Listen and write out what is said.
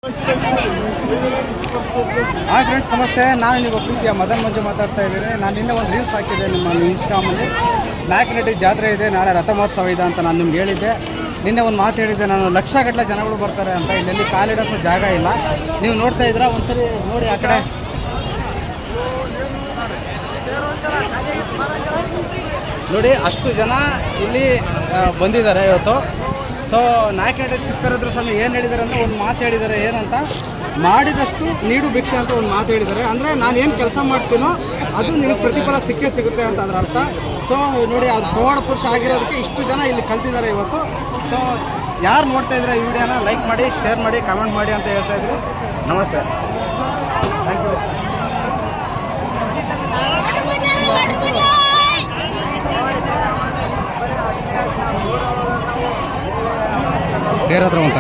Hi friends, ನಮಸ್ತೆ. ನಾನು ನೀವು ಪ್ರೀತಿಯ ಮದನ್ ಮಂಜು ಮಾತಾಡ್ತಾ ಇದ್ದೀನಿ. ನಾನು ನಿನ್ನೆ ಒಂದು ರೀಲ್ಸ್ ಹಾಕಿದ್ದೆ ನಿಮ್ಮ ಇನ್ಸ್ಟಾಮಲ್ಲಿ. ನಾಯಕನಹಟ್ಟಿ ಜಾತ್ರೆ ಇದೆ, ನಾಳೆ ರಥಮಹೋತ್ಸವ ಇದೆ ಅಂತ ನಾನು ನಿಮ್ಗೆ ಹೇಳಿದ್ದೆ. ನಿನ್ನೆ ಒಂದು ಮಾತು ಹೇಳಿದ್ದೆ ನಾನು, ಲಕ್ಷಗಟ್ಟಲೆ ಜನಗಳು ಬರ್ತಾರೆ ಅಂತ. ಇಲ್ಲೆಲ್ಲಿ ಕಾಲಿಡೋಕ್ಕೂ ಜಾಗ ಇಲ್ಲ. ನೀವು ನೋಡ್ತಾ ಇದ್ದೀರಾ, ಒಂದ್ಸರಿ ನೋಡಿ ಆ ಕಡೆ. ನೋಡಿ, ಅಷ್ಟು ಜನ ಇಲ್ಲಿ ಬಂದಿದ್ದಾರೆ ಇವತ್ತು. ಸೊ ನಾಯಕನಹಟ್ಟಿ ತಿಪ್ಪೇರುದ್ರ ಸ್ವಾಮಿ ಏನು ಹೇಳಿದ್ದಾರೆ ಅಂದರೆ, ಒಂದು ಮಾತು ಹೇಳಿದ್ದಾರೆ. ಏನಂತ, ಮಾಡಿದಷ್ಟು ನೀಡು ಭಿಕ್ಷೆ ಅಂತ ಒಂದು ಮಾತು ಹೇಳಿದ್ದಾರೆ. ಅಂದರೆ ನಾನು ಏನು ಕೆಲಸ ಮಾಡ್ತೀನೋ ಅದು ನಿನಗೆ ಪ್ರತಿಫಲ ಸಿಕ್ಕೇ ಸಿಗುತ್ತೆ ಅಂತ ಅದರ ಅರ್ಥ. ಸೊ ನೋಡಿ, ಅದು ಪ್ರೌಢ ಪುರುಷ ಆಗಿರೋದಕ್ಕೆ ಇಷ್ಟು ಜನ ಇಲ್ಲಿ ಕಲ್ತಿದ್ದಾರೆ ಇವತ್ತು. ಸೊ ಯಾರು ನೋಡ್ತಾ ಇದ್ದಾರೆ ಈ ವಿಡಿಯೋನ ಲೈಕ್ ಮಾಡಿ, ಶೇರ್ ಮಾಡಿ, ಕಮೆಂಟ್ ಮಾಡಿ ಅಂತ ಹೇಳ್ತಾ ಇದ್ರು. ನಮಸ್ತೆ, ಥ್ಯಾಂಕ್ ಯು. ತೇರ ಹತ್ರ ಅಂತ